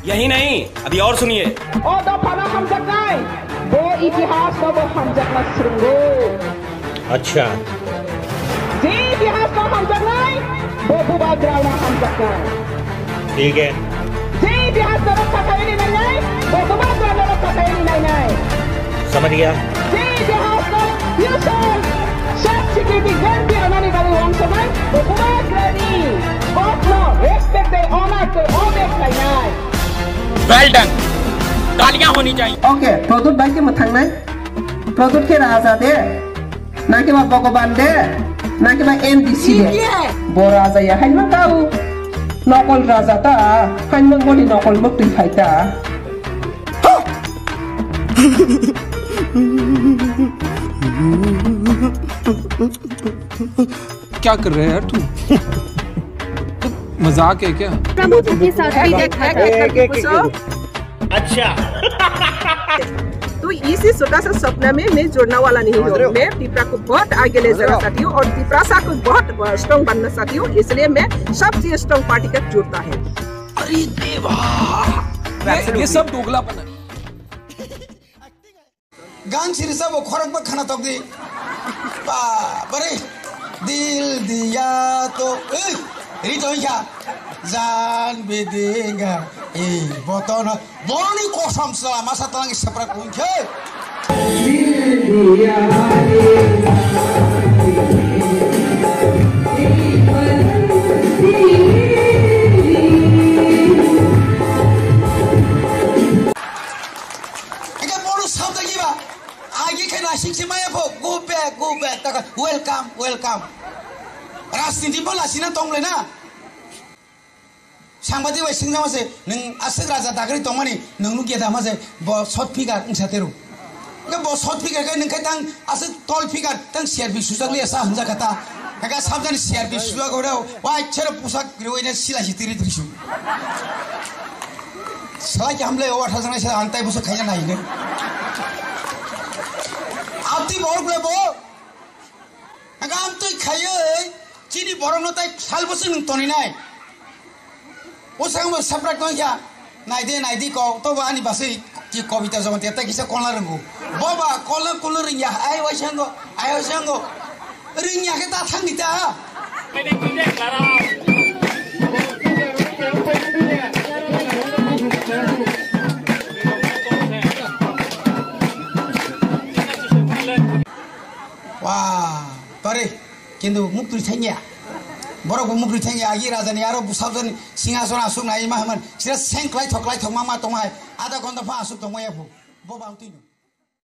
यही नहीं, अभी और सुनिए। ओ दो पाना हम जगनाय, वो इतिहास को वो हम जगना सुनगो। अच्छा। जी इतिहास को हम जगनाय, वो बुबा ग्राउंड हम जगनाय। ठीक है। जी इतिहास को रखा कहीं नहीं नहीं, वो बुबा ग्राउंड रखा कहीं नहीं नहीं। समझ गया। जी इतिहास को यूसुफ शेख सिक्योरिटी गार्ड भी हमारी वाली वंश में, वो बुबा ग्राउंड को रेस्पेक्ट दे ऑनर को ऑब्जेक्ट नहीं। वेल डन, तालियां होनी चाहिए। Okay, produk baik yang matang produk ke raja deh, nak ke Bhagavan deh, nak ke MDC deh. Bo raja ya, hanya tahu nokol raja ta, hanya ngoli nokol mukti hai ta. क्या कर रहे हैं यार तू? मजाक है क्या? प्रमोद के साथ भी देखा था। अच्छा। तो इसी छोटा सा सपना में मैं जुड़ने वाला नहीं हूँ। मैं टिपरा को बहुत आगे ले जाना चाहती हूँ और टिपरा सा को बहुत स्ट्रॉन्ग बनना चाहती हूँ, इसलिए मैं सबसे स्ट्रॉन्ग पार्टी का जुड़ता है। अरे देवा, ये सब दोगलापन है। गान सिरिसा वो खरक में खाना तक दी बरे दिल दिया तो रिजों क्या जान भी देगा बोतल बोनी कोसम सला मसा तलांगी सेपरेट उनके इनके बोलू सब तक ये आगे के नाशिक से माया पो go back तक welcome राजनीति बोला सीना तोंगले ना सांबादी वाई सिंह जामा से नंग आसे राजा दागरी तोंगमानी नंग नु गेदा मासे बो शॉर्ट फिगर इंसातेरु के बो शॉर्ट फिगर के नंग तंग आसे टॉल फिगर तंग सीआरपी सुजगले ऐसा हंजा कथा का साबधान सीआरपी सुजा गोड़ो वाई चेर पुसाक ग्रोइने सिला हितिरी त्रिशु सला के हमले ओवर थाजंग से अंताई बुसा खाया नहीं ने आती बोल बले बो अगाम तो खाये चीनी बरम नताई साल बसे नंग तोनी नाय उसang separate kau ya, naidi kau, tu wani basi ki kobita zaman tiada kisah kolar rengu, boba kolar ring ya, ayo sanggo, ring ya kita thang kita. Wah, pare, kintu mukti thangnya. Borok bumuk ditanya lagi raja ni aro busabdan singason asuk naik mahaman sila sengklai thoklai thok mama tomai ada konta fa asuk tomai aku boba utinu